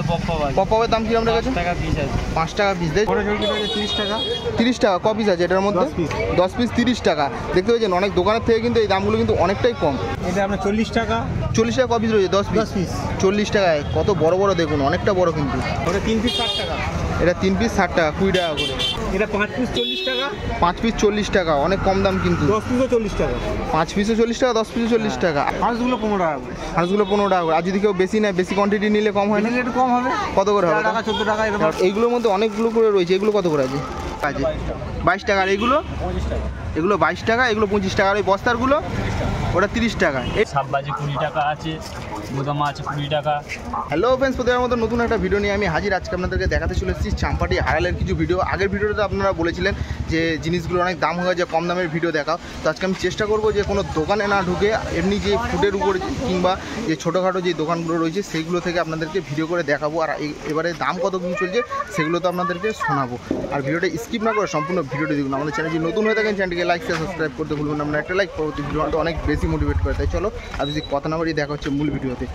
পপের দাম কিরকম রেখেছে? 5 টাকা পিস। 30 টাকা ক পিস আছে এটার মধ্যে? 10 পিস 30 টাকা। দেখতে পাচ্ছেন অনেক দোকানের থেকে কিন্তু এই দামগুলো কিন্তু অনেকটাই কম। এটা আপনার 40 টাকা। 40 টাকা ক পিস রয়েছে? 10 পিস 40 টাকায়। কত বড় বড় দেখুন, অনেকটা বড় কিন্তু। ওটা 3 পিস 60 টাকা। এটা 3 পিস 60 টাকা, 20 টাকা করে। এটা 5 পিস 40 টাকা। 5 পিস 40 টাকা, অনেক কম দাম কিন্তু। 10 পিসও 40 টাকা। 5 পিসও 40 টাকা, 10 পিসও 40 টাকা। হাঁসগুলো 15 টাকা করে। হাঁসগুলো 15 টাকা করে। আর যদি কেউ বেশি নেয়, বেশি কোয়ান্টিটি নিলে কম হয় না? একটু কম হবে। কত করে হবে? 14 টাকা 14 টাকা এরকম। এইগুলোর মধ্যে অনেকগুলো করে রয়েছে। এগুলো কত করে আছে? 22 টাকা। আর এগুলো 25 টাকা। এগুলো 22 টাকা, এগুলো 25 টাকা। আর ওই বস্তারগুলো ওটা 30 টাকা। এই সাববাজি 20 টাকা আছে, গুদা মাছ 20 টাকা। হ্যালো ফ্রেন্ডস, প্রতিবার মতো নতুন একটা ভিডিও নিয়ে আমি হাজির। আজকে আপনাদেরকে দেখাতে চলে এসেছি চাম্পাটি হারালের কিছু ভিডিও। আগের ভিডিওতে আপনারা বলেছিলেন যে জিনিসগুলো অনেক দাম হয়ে যায়, কম দামের ভিডিও দেখাও। তো আজকে আমি চেষ্টা করবো যে কোনো দোকানে না ঢুকে এমনি যে ফুডের উপর কিংবা যে ছোটোখাটো যে দোকানগুলো রয়েছে সেইগুলো থেকে আপনাদেরকে ভিডিও করে দেখাবো। আর এবারে দাম কত কী চলছে সেগুলো তো আপনাদেরকে শোনাবো। আর ভিডিওটা স্কিপ না করে সম্পূর্ণ ভিডিওটি দেখুন। আমাদের চ্যানেল যদি নতুন হয়ে থাকেন চ্যানেলটিকে লাইক শেয়ার সাবস্ক্রাইব করতে ভুলবেন না। আমরা একটা লাইক পরবর্তী ভিডিওটা অনেক বেশি মোটিভেট করে। তাই চলো আর যদি কথা না বাড়িয়ে দেখা হচ্ছে মূল ভিডিওতে।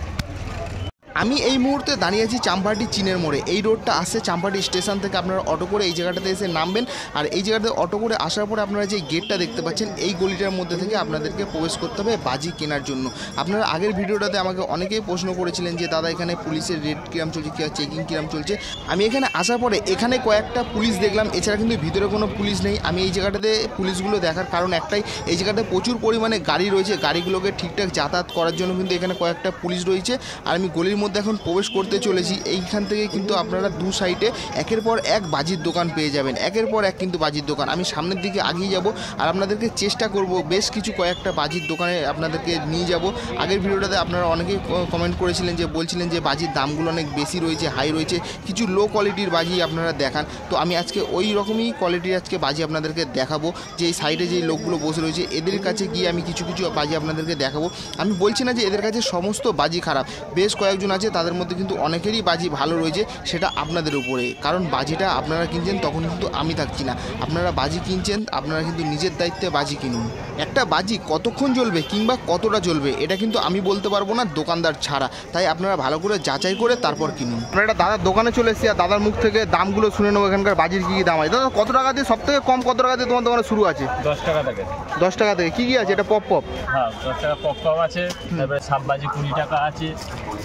আমি এই মুহূর্তে দাঁড়িয়ে আছি চাম্পাহাটি চীনের মোড়ে। এই রোডটা আসছে চাম্পাহাটি স্টেশন থেকে। আপনারা অটো করে এই জায়গাটাতে এসে নামবেন। আর এই জায়গাতে অটো করে আসার পরে আপনারা যে গেটটা দেখতে পাচ্ছেন, এই গলিটার মধ্যে থেকে আপনাদেরকে প্রবেশ করতে হবে বাজি কেনার জন্য। আপনারা আগের ভিডিওটাতে আমাকে অনেকেই প্রশ্ন করেছিলেন যে দাদা এখানে পুলিশের রেড কিরাম চলছে, কী চেকিং কিরাম চলছে। আমি এখানে আসার পরে এখানে কয়েকটা পুলিশ দেখলাম, এছাড়া কিন্তু ভিতরে কোনো পুলিশ নেই। আমি এই জায়গাটাতে পুলিশগুলো দেখার কারণ একটাই, এই জায়গাটাতে প্রচুর পরিমাণে গাড়ি রয়েছে। গাড়িগুলোকে ঠিকঠাক যাতায়াত করার জন্য কিন্তু এখানে কয়েকটা পুলিশ রয়েছে। আর আমি গলির মধ্যে এখন প্রবেশ করতে চলেছি। এইখান থেকে কিন্তু আপনারা দু সাইডে একের পর এক বাজির দোকান পেয়ে যাবেন, একের পর এক কিন্তু বাজির দোকান। আমি সামনের দিকে আগিয়ে যাব আর আপনাদেরকে চেষ্টা করব বেশ কিছু কয়েকটা বাজির দোকানে আপনাদেরকে নিয়ে যাব। আগের ভিডিওটাতে আপনারা অনেকেই কমেন্ট করেছিলেন যে বলছিলেন যে বাজির দামগুলো অনেক বেশি রয়েছে, হাই রয়েছে, কিছু লো কোয়ালিটির বাজি আপনারা দেখান। তো আমি আজকে ওই রকমই কোয়ালিটির আজকে বাজি আপনাদেরকে দেখাবো। যে এই সাইডে যেই লোকগুলো বসে রয়েছে এদের কাছে গিয়ে আমি কিছু কিছু বাজি আপনাদেরকে দেখাবো। আমি বলছি না যে এদের কাছে সমস্ত বাজি খারাপ, বেশ কয়েকজন আছে তাদের মধ্যে কিন্তু অনেকেরই বাজি ভালো রয়েছে। সেটা আপনাদের উপরে, কারণ বাজিটা আপনারা কিনছেন তখন কিন্তু আমি থাকছি না। আপনারা বাজি কিনছেন, আপনারা কিন্তু নিজের দায়িত্বে বাজি কিনুন। একটা বাজি কতক্ষণ জ্বলবে কিংবা কতটা জ্বলবে এটা কিন্তু আমি বলতে পারবো না দোকানদার ছাড়া। তাই আপনারা ভালো করে যাচাই করে তারপর কিনুন। আমরা একটা দাদার দোকানে চলে এসেছি আর দাদার মুখ থেকে দামগুলো শুনে নেবো এখানকার বাজির কী কী দাম আছে। দাদা কত টাকা দিয়ে সব থেকে কম কত টাকা দিয়ে তোমার দোকানে শুরু আছে? 10 টাকা থেকে। 10 টাকা থেকে কী কী আছে? এটা পপ পপ? হ্যাঁ 10 টাকা পপ আছে। তারপরে সাববাজি 20 টাকা আছে,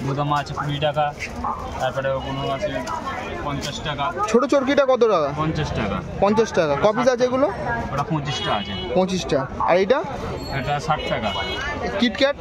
গুদা মাছ 20 টাকা। তারপরে কোনো আছে 50 টাকা। ছোটো চরকিটা কত টাকা? 50 টাকা। 50 টাকা। ক পিস আছে এগুলো? ওটা 25 টাকা আছে। 25 টাকা। আর এটা? এটা 60 টাকা। কিটক্যাট?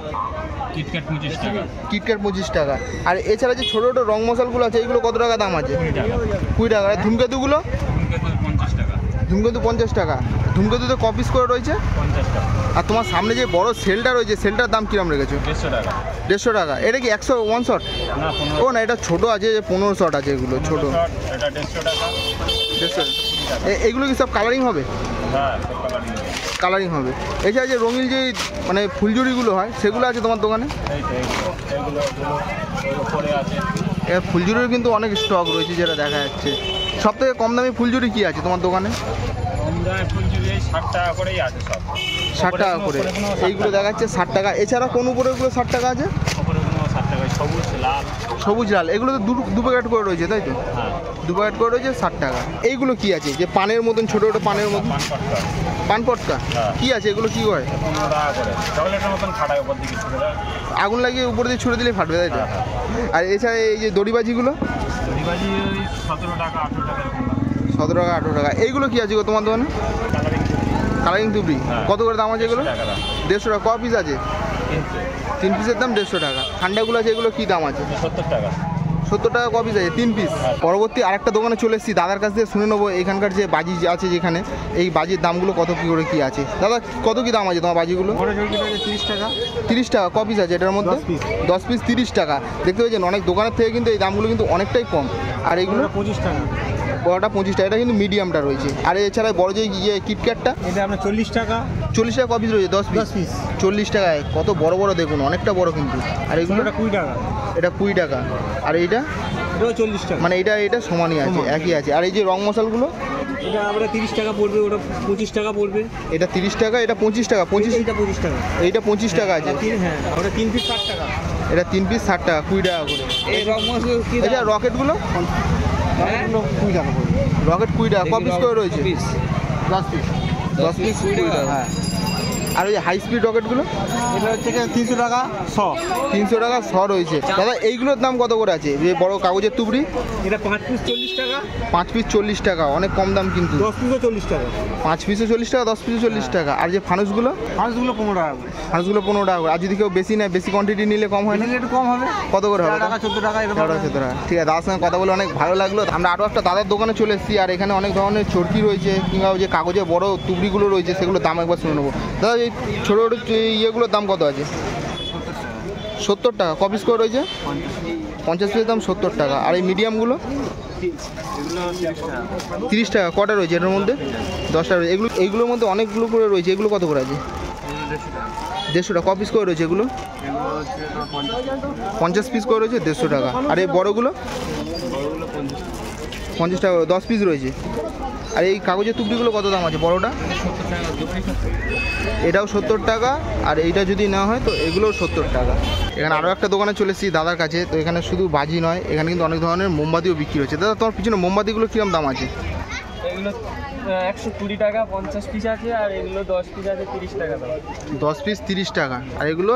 কিটক্যাট 25 টাকা। কিটক্যাট 25 টাকা। আর এছাড়া যে ছোটো ছোটো রং মশালগুলো আছে এগুলো কত টাকা দাম আছে? 20 টাকা। 20 টাকা। আর ধূমকেতুগুলো? ধূমকেতু 50 টাকা। ধূমকেতু 50 টাকা। ধূমকেতুতে ক পিস করে রয়েছে? 50 টাকা। আর তোমার সামনে যে বড় সেলটা রয়েছে সেলটার দাম কিরম রেখেছো? 150 টাকা। 150 টাকা। এটা কি 101 শট? না 15। ও না, এটা ছোটো আছে, 15 শট আছে এগুলো ছোটো। এটা 150 টাকা। 150। এইগুলো কি সব কালারিং হবে? হ্যাঁ সব কালারিং। কালারিং হবে। এছাড়া যে রঙিন যে মানে ফুলঝুরিগুলো হয় সেগুলো আছে তোমার দোকানে? এই তো এগুলো পরে আছে। এবার ফুলঝুরির কিন্তু অনেক স্টক রয়েছে যেটা দেখা যাচ্ছে। সব থেকে কম দামি ফুলঝুরি কী আছে তোমার দোকানে? কম দামে ফুলঝুরি 60 টাকা করেই আছে সব। 60 টাকা করে। এইগুলো দেখাচ্ছে 60 টাকা। এছাড়া কোন উপরেগুলো 60 টাকা আছে? উপরে কোনো 60 টাকা। সবুজ লাল। সবুজ লাল। এগুলো তো দু প্যাকেট করে রয়েছে তাই তো? হ্যাঁ 2 প্যাকেট করে রয়েছে 60 টাকা। এইগুলো কি আছে যে পানের মতন ছোটো ছোটো পানের মতন? পান পটকা। কী আছে এগুলো, কী হয়? 15 টাকা করে। চকলেটের মতন ফাটায় উপর দিকে ছুড়ে দেয়। আগুন লাগিয়ে উপর দিয়ে ছুড়ে দিলে ফাটবে তাই তো? আর এছাড়া এই যে দড়িবাজিগুলো? দড়িবাজি 17 টাকা 18 টাকা। 17 টাকা 18 টাকা। এইগুলো কী আছে গো তোমার দোকানে? কালারিং টুপি। কত করে দাম আছে এগুলো? 150 টাকা। ক পিস আছে? 3 পিসের দাম 150 টাকা। ঠান্ডাগুলো আছে এগুলো কী দাম আছে? 70 টাকা। 70 টাকা ক পিস আছে? 3 পিস। পরবর্তী আরেকটা দোকানে চলে এসেছি, দাদার কাছ থেকে শুনে নেবো এখানকার যে বাজি আছে যেখানে এই বাজির দামগুলো কত কী করে কী আছে। দাদা কত কী দাম আছে তোমার বাজিগুলো? 30 টাকা। 30 টাকা। ক পিস আছে এটার মধ্যে? 10 পিস 30 টাকা। দেখতে পাচ্ছেন অনেক দোকানের থেকে কিন্তু এই দামগুলো কিন্তু অনেকটাই কম। আর এইগুলো 25 টাকা। বড়টা 25 টাকা। এটা কিন্তু মিডিয়ামটা রয়েছে। আর এছাড়া বড় যে ইয়ে কিটক্যাটটা? এটা আপনার 40 টাকা। 40 টাকা। ক পিস রয়েছে? 10 পিস। 40 টাকায়। কত বড় বড় দেখুন, অনেকটা বড় কিন্তু। আর এগুলো? 20 টাকা। এটা 20 টাকা। আর এইটা? এটাও 40 টাকা। মানে এটা সমানই আছে, একই আছে। আর এই যে রং মশালগুলো? এটা আমরা 30 টাকা পড়বে, ওটা 25 টাকা পড়বে। এটা 30 টাকা, এটা 25 টাকা। 25? এটা 25 টাকা। এইটা 25 টাকা আছে। হ্যাঁ ওটা 3 পিস 60 টাকা। এটা 3 পিস 60 টাকা, 20 টাকা করে। আচ্ছা রকেটগুলো রকেট 20 টাকা ক পিস করে রয়েছে 10 পিস 20 টাকা হ্যাঁ। আর ওই হাই স্পিড রকেটগুলো এটা হচ্ছে 300 টাকা 100। 300 টাকা 100 রয়েছে। দাদা এইগুলোর দাম কত করে আছে যে বড় কাগজের তুবড়ি? এটা 5 পিস 40 টাকা। 5 পিস 40 টাকা, অনেক কম দাম কিন্তু। 10 পিসও 40 টাকা। 5 পিসও 40 টাকা, 10 পিসও 40 টাকা। আর যে ফানুসগুলো? ফানুসগুলো 15 টাকা করে। ফানুসগুলো 15 টাকা করে। আর যদি কেউ বেশি নেয়, বেশি কোয়ান্টিটি নিলে কম হয় না? একটু কম হবে। কত করে হবে? 14 টাকা এরকম। 14 টাকা। ঠিক আছে, দাদার সঙ্গে কথা বলে অনেক ভালো লাগলো। আমরা আরও একটা দাদার দোকানে চলে এসেছি, আর এখানে অনেক ধরনের চরকি রয়েছে কিংবা যে কাগজের বড় তুবড়িগুলো রয়েছে সেগুলোর দাম একবার শুনে নেবো। দাদা এই ছোটো ছোটো ইয়েগুলোর দাম কত আছে? 70 টাকা। ক পিস করে রয়েছে? 50 পিসের দাম 70 টাকা। আর এই মিডিয়ামগুলো 30 টাকা। কটা রয়েছে এটার মধ্যে? 10টা রয়েছে। এইগুলোর মধ্যে অনেকগুলো করে রয়েছে, এগুলো কত করে আছে? 150 টাকা। ক পিস করে রয়েছে এগুলো? 50 পিস করে রয়েছে, 150 টাকা। আর এই বড়গুলো 50 টাকা। 10 পিস রয়েছে। আর এই কাগজের টুকরিগুলো কত দাম আছে? বড়টা এটাও 70 টাকা, আর এইটা যদি না হয় তো এগুলোও 70 টাকা। এখানে আরও একটা দোকানে চলে এসেছি দাদার কাছে। তো এখানে শুধু বাজি নয়, এখানে কিন্তু অনেক ধরনের মোমবাতিও বিক্রি হচ্ছে। দাদা তোমার পিছনে মোমবাতিগুলো কীরকম দাম আছে? এগুলো 120 টাকা 50 পিস আছে, আর এগুলো 10 পিস আছে 30 টাকা দাম। 10 পিস 30 টাকা, আর এগুলো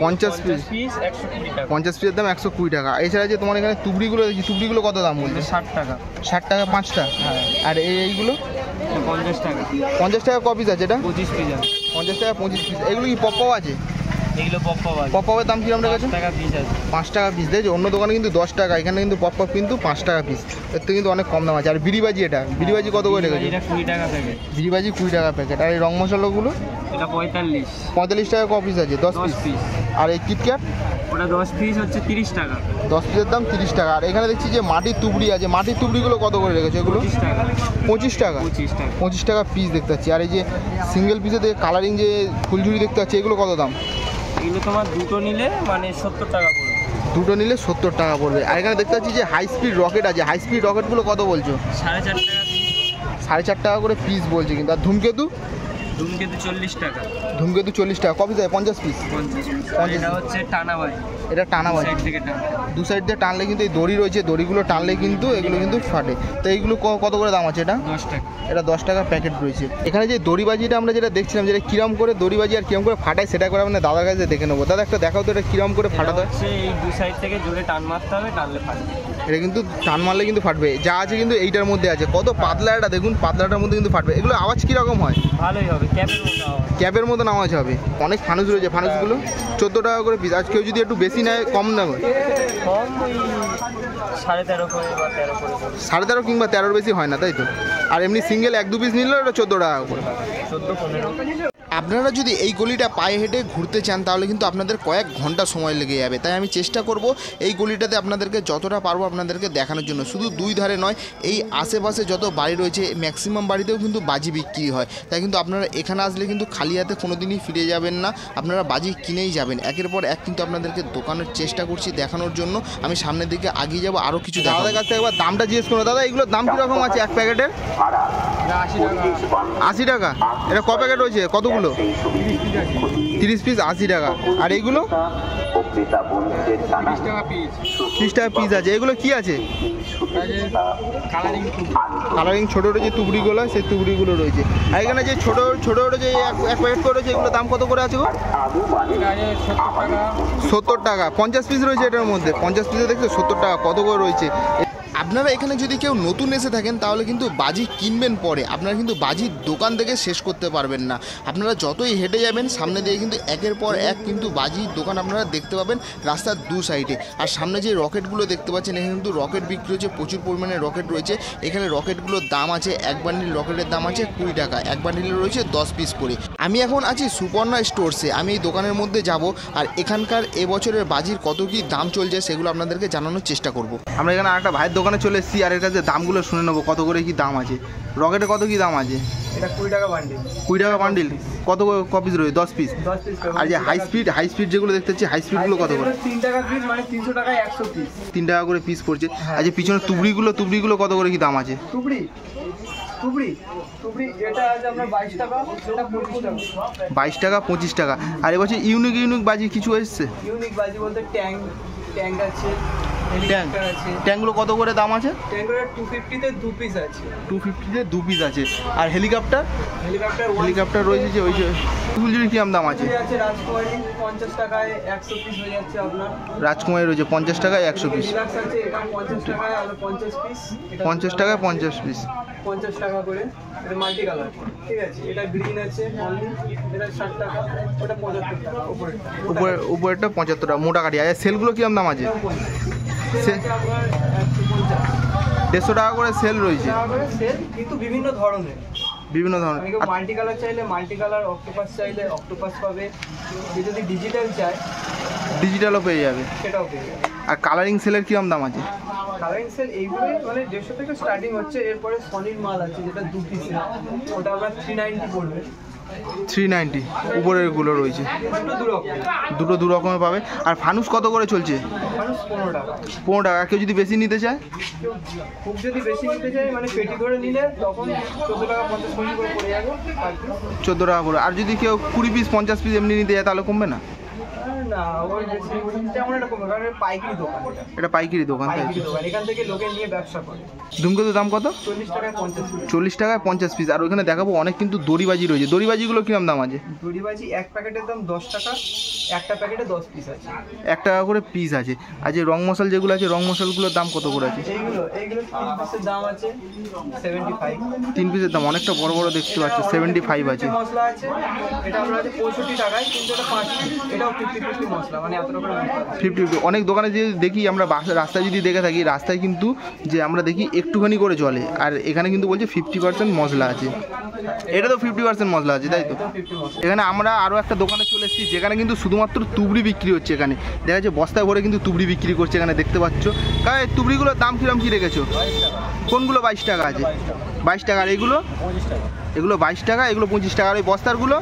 50 পিস 120 টাকা। 50 পিসের দাম 120 টাকা। এছাড়া যে তোমার এখানে তুবড়িগুলো দেখছি, তুবড়িগুলো কত দাম বলছে? 60 টাকা। 60 টাকা 5টা। হ্যাঁ। আর এইগুলো 50 টাকা। 50 টাকা ক পিস আছে এটা? 25 পিস আছে। 50 টাকা 25 পিস। এগুলো কি পপ আছে? এগুলো পপ আছে। পপের দাম কিরকম রেখেছে? 5 টাকা পিস আছে। 5 টাকা পিস। দেখছি অন্য দোকানে কিন্তু 10 টাকা, এখানে কিন্তু পপ কিন্তু 5 টাকা পিস। এর থেকে কিন্তু অনেক কম দাম আছে। আর বিড়িবাজি, এটা বিড়িবাজি কত করে রেখেছে? এটা 20 টাকা প্যাকেট। বিড়িবাজি 20 টাকা প্যাকেট। আর এই রং মশলাগুলো? এটা 45। 45 টাকা ক পিস আছে? 10 পিস। আর এই কিটক্যাট? ওটা 10 পিস হচ্ছে 30 টাকা। 10 পিসের দাম 30 টাকা। আর এখানে দেখছি যে মাটির তুবড়ি আছে, মাটির তুবড়িগুলো কত করে রেখেছে এগুলো? 25 টাকা। 25 টাকা। 25 টাকা পিস দেখতে পাচ্ছি। আর এই যে সিঙ্গেল পিসে কালারিং যে ফুলঝুরি দেখতে পাচ্ছি, এগুলো কত দাম? এগুলো তোমার দুটো নিলে মানে 70 টাকা পড়বে। দুটো নিলে 70 টাকা পড়বে। আর এখানে দেখতে পাচ্ছি যে হাই স্পিড রকেট আছে, হাই স্পিড রকেটগুলো কত বলছো? 4.5 টাকা পিস। 4.5 টাকা করে পিস বলছে কিন্তু। আর ধূমকেতু? ধূমকেতু 40 টাকা। ধূমকেতু 40 টাকা। ক পিস আছে? 50 পিস। 50 পিস। এটা হচ্ছে টানা বাজি। এটা টানা বাজি। সাইড থেকে টানা। দু সাইড দিয়ে টানলে কিন্তু এই দড়ি রয়েছে, দড়িগুলো টানলে কিন্তু এগুলো কিন্তু ফাটে। তো এইগুলো কত করে দাম আছে এটা? 10 টাকা। এটা 10 টাকা প্যাকেট রয়েছে। এখানে যে দড়িবাজিটা আমরা যেটা দেখছিলাম, যেটা কিরম করে দড়িবাজি আর কিরম করে ফাটায় সেটা করে আমরা দাদার কাছে দেখে নেবো। দাদা একটা দেখাও তো এটা কিরম করে ফাটাতে হয়। হচ্ছে এই দু সাইড থেকে জোরে টান মারতে হবে, টানলে ফাটবে। এটা কিন্তু টান মারলে কিন্তু ফাটবে। যা আছে কিন্তু এইটার মধ্যে আছে। কত পাতলা এটা দেখুন, পাতলাটার মধ্যে কিন্তু ফাটবে। এগুলো আওয়াজ কীরকম হয়? ভালোই হবে, ক্যাপের মতো আওয়াজ। ক্যাবের মতন আওয়াজ হবে। অনেক ফানুস রয়েছে, ফানুসগুলো 14 টাকা করে পিস। আজ কেউ যদি একটু বেশি নেয় কম নেবে? কম ওই 13.5 করে বা 13 করে পড়বে। 13.5 কিংবা 13 বেশি হয় না, তাই তো? আর এমনি সিঙ্গেল 1-2 পিস নিলে ওটা 14 টাকা করে। 14-15। আপনারা যদি এই গলিটা পায়ে হেঁটে ঘুরতে চান তাহলে কিন্তু আপনাদের কয়েক ঘন্টা সময় লেগে যাবে। তাই আমি চেষ্টা করব এই গলিটাতে আপনাদেরকে যতটা পারবো আপনাদেরকে দেখানোর জন্য। শুধু দুই ধারে নয়, এই আশেপাশে যত বাড়ি রয়েছে ম্যাক্সিমাম বাড়িতেও কিন্তু বাজি বিক্রি হয়। তাই কিন্তু আপনারা এখানে আসলে কিন্তু খালি হাতে কোনো দিনই ফিরে যাবেন না, আপনারা বাজি কিনেই যাবেন। একের পর এক কিন্তু আপনাদেরকে দোকানের চেষ্টা করছি দেখানোর জন্য। আমি সামনের দিকে আগিয়ে যাব, আরও কিছু দাদাদের কাছ থেকে একবার দামটা জিজ্ঞেস করো। দাদা এগুলোর দাম কীরকম আছে এক প্যাকেটের? 80 টাকা। এটা ক প্যাকেট রয়েছে? কতগুলো? 30 পিস 80 টাকা। আর এইগুলো 30 টাকা পিস আছে। এগুলো কি আছে? কালারিং ছোটো ছোটো যে তুবড়িগুলো, সেই তুবড়িগুলো রয়েছে। আর এখানে যে ছোটো ছোটো যে এক প্যাকেট করে রয়েছে, এগুলো দাম কত করে আছে গো? 70 টাকা। 50 পিস রয়েছে এটার মধ্যে। 50 পিসে দেখছো 70 টাকা কত করে রয়েছে। আপনারা এখানে যদি কেউ নতুন এসে থাকেন তাহলে কিন্তু বাজি কিনবেন পরে, আপনারা কিন্তু বাজির দোকান থেকে শেষ করতে পারবেন না। আপনারা যতই হেঁটে যাবেন সামনে দিয়ে কিন্তু একের পর এক কিন্তু বাজির দোকান আপনারা দেখতে পাবেন রাস্তার দু সাইডে। আর সামনে যে রকেটগুলো দেখতে পাচ্ছেন, এখানে কিন্তু রকেট বিক্রি হচ্ছে, প্রচুর পরিমাণে রকেট রয়েছে। এখানে রকেটগুলোর দাম আছে, এক বান্ডিল রকেটের দাম আছে 20 টাকা। এক বান্ডিলে রয়েছে 10 পিস করে। আমি এখন আছি সুপর্ণা স্টোরসে। আমি এই দোকানের মধ্যে যাব আর এখানকার এবছরের বাজির কত কি দাম চলছে সেগুলো আপনাদেরকে জানানোর চেষ্টা করব। আমরা এখানে আরেকটা ভাইয়ের দোকানে চলে এসেছি, আর এর কাছে দামগুলো শুনে নেবো কত করে কি দাম আছে। রকেটে কত কি দাম আছে? এটা 20 টাকা বান্ডিল। 20 টাকা বান্ডিল। কত ক পিস রয়েছে? 10 পিস। 10 পিস। আর যে হাই স্পিড যেগুলো দেখতে পাচ্ছি, হাই স্পিডগুলো কত করে? 3 টাকা পিস, মানে 300 টাকায় 100 পিস। 3 টাকা করে পিস পড়ছে। আর যে পিছনে তুবড়িগুলো কত করে কি দাম আছে? টুবড়ি এটা আছে আপনার 22 টাকা, এটা 25 টাকা। 22 টাকা 25 টাকা। আর এবছর ইউনিক বাজি কিছু এসছে? ইউনিক বাজি বলতে ট্যাঙ্ক আছে, ট্যাঙ্ক হেলিকপ্টার আছে। ট্যাঙ্কগুলো কত করে দাম আছে? ট্যাঙ্কের 250-তে 2 পিস আছে। 250-তে 2 পিস আছে। আর হেলিকপ্টার হেলিকপ্টার রয়েছে যে ওই যে ফুলঝুরি কিরম দাম আছে? আছে রাজকুমারী 50 টাকায় 100 পিস হয়ে যাচ্ছে আপনার। রাজকুমারী রয়েছে 50 টাকায় 100 পিস। ডিলাক্স আছে এটা 50 টাকায় আর 50 পিস। 50 টাকায় 50 পিস। 50 টাকা করে। এটা মাল্টি কালার, ঠিক আছে। এটা গ্রিন আছে অনলি, এটা 60 টাকা, ওটা 75 টাকা উপরেরটা। উপরেরটা 75 টাকা মোটা কাঠি। আর সেলগুলো কিরম দাম আছে? সেল আছে আপনার 150, 150 টাকা করে সেল রয়েছে। টাকা করে সেল, কিন্তু বিভিন্ন ধরনের। আমি কেউ মাল্টি কালার চাইলে মাল্টি কালার, অক্টোপাস চাইলে অক্টোপাস পাবে। কেউ যদি ডিজিটাল চায় ডিজিটালও পেয়ে যাবে। সেটাও পেয়ে যাবে। আর কালারিং সেলের কিরম দাম আছে? কালারিং সেল এইগুলোই মানে 150 থেকে স্টার্টিং হচ্ছে। এরপরে সনির মাল আছে যেটা 2 পিসের, ওটা আপনার 390 পড়বে। 390 উপরেরগুলো রয়েছে। দুটো দু রকমের পাবে। আর ফানুস কত করে চলছে? মানুষ 15 টাকা। 15 টাকা। কেউ যদি বেশি নিতে চায়? কেউ খুব যদি বেশি নিতে চায় মানে পেটি ধরে নিলে তখন 14 টাকা 50 পয়সা করে পড়ে যাবে আর কি। 14 টাকা করে। আর যদি কেউ 20 পিস 50 পিস এমনি নিতে যায় তাহলে কমবে না? না ওই বেশি তেমন একটা কমবে, কারণ এটা পাইকারি দোকান। এটা পাইকারি দোকান, তাই পাইকারি দোকান, এখান থেকে লোকে নিয়ে ব্যবসা করে। ধূমকেতুর দাম কত? 40 টাকায় 50 পিস। 40 টাকায় 50 পিস। আর ওইখানে দেখাবো অনেক কিন্তু দড়িবাজি রয়েছে। দড়িবাজিগুলো কিরম দাম আছে? দড়িবাজি এক প্যাকেটের দাম 10 টাকা, একটা প্যাকেটে 10 পিস আছে। 1 টাকা করে পিস আছে। আর যে রং মশাল যেগুলো আছে, রং মশালগুলোর দাম কত করে আছে? এইগুলো 3 পিসের দাম আছে 75। 3 পিসের দাম অনেকটা বড় বড় দেখতে পাচ্ছ, 75 আছে। মশলা আছে, এটা আমরা আছে 65 টাকায়, কিন্তু এটা 5 পিস। এটাও 50-50 মশলা, মানে এত রকম মশলা আছে। 50 অনেক দোকানে যে দেখি আমরা রাস্তায় যদি দেখে থাকি, রাস্তায় কিন্তু যে আমরা দেখি একটুখানি করে চলে। আর এখানে কিন্তু বলছে 50% মশলা আছে। এটা তো 50% মশলা আছে, তাই তো? 50 মশলা। এখানে আমরা আরও একটা দোকানে চলে এসেছি যেখানে কিন্তু শুধুমাত্র তুবড়ি বিক্রি হচ্ছে। এখানে দেখা যাচ্ছে বস্তায় ভরে কিন্তু তুবড়ি বিক্রি করছে, এখানে দেখতে পাচ্ছ। কারণ এই তুবড়িগুলোর দাম কিরম কি রেখেছো? 22 টাকা। কোনগুলো 22 টাকা আছে? 22 টাকা। আর এগুলো? 25 টাকা। এগুলো 22 টাকা, এগুলো 25 টাকা। আর ওই বস্তারগুলো?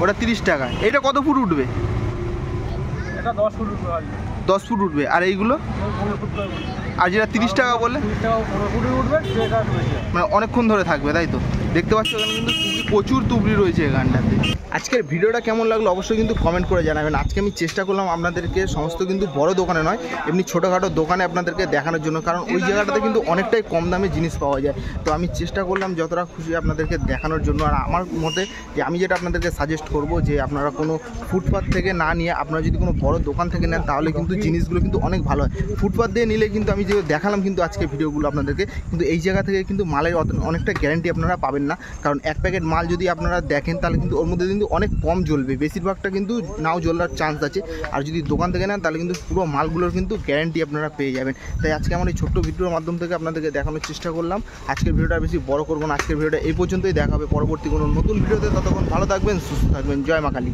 ওটা 30 টাকা। এটা কত ফুট উঠবে? এটা 10 ফুট উঠবে। 10 ফুট উঠবে। আর এইগুলো? 15 ফুট করে উঠবে। আর যেটা 30 টাকা বললে? 30 টাকা 15 ফুট উঠবে, সেটা বেশি। মানে অনেকক্ষণ ধরে থাকবে, তাই তো? দেখতে পাচ্ছ এখানে কিন্তু প্রচুর তুবড়ি রয়েছে এখানটাতে। আজকের ভিডিওটা কেমন লাগলো অবশ্যই কিন্তু কমেন্ট করে জানাবেন। আজকে আমি চেষ্টা করলাম আপনাদেরকে সমস্ত কিন্তু বড় দোকানে নয়, এমনি ছোটোখাটো দোকানে আপনাদেরকে দেখানোর জন্য, কারণ ওই জায়গাটাতে কিন্তু অনেকটাই কম দামে জিনিস পাওয়া যায়। তো আমি চেষ্টা করলাম যতটা খুশি আপনাদেরকে দেখানোর জন্য। আর আমার মতে যে আমি যেটা আপনাদেরকে সাজেস্ট করব যে আপনারা কোনো ফুটপাথ থেকে না নিয়ে আপনারা যদি কোনো বড় দোকান থেকে নেন তাহলে কিন্তু জিনিসগুলো কিন্তু অনেক ভালো হয়। ফুটপাথ দিয়ে নিলে কিন্তু আমি যে দেখালাম কিন্তু আজকে ভিডিওগুলো আপনাদেরকে, কিন্তু এই জায়গা থেকে কিন্তু মালের অনেকটা গ্যারান্টি আপনারা পাবেন না। কারণ এক প্যাকেট মাল যদি আপনারা দেখেন তাহলে কিন্তু ওর মধ্যে কিন্তু অনেক কম জ্বলবে, বেশিরভাগটা কিন্তু নাও জ্বলার চান্স আছে। আর যদি দোকান থেকে নেন তাহলে কিন্তু পুরো মালগুলোর কিন্তু গ্যারান্টি আপনারা পেয়ে যাবেন। তাই আজকে আমার এই ছোট্ট ভিডিওর মাধ্যম থেকে আপনাদেরকে দেখানোর চেষ্টা করলাম। আজকের ভিডিওটা বেশি বড় করবো না, আজকের ভিডিওটা এই পর্যন্তই। দেখা হবে পরবর্তী কোনো নতুন ভিডিওতে। ততক্ষণ ভালো থাকবেন, সুস্থ থাকবেন। জয় মা কালী।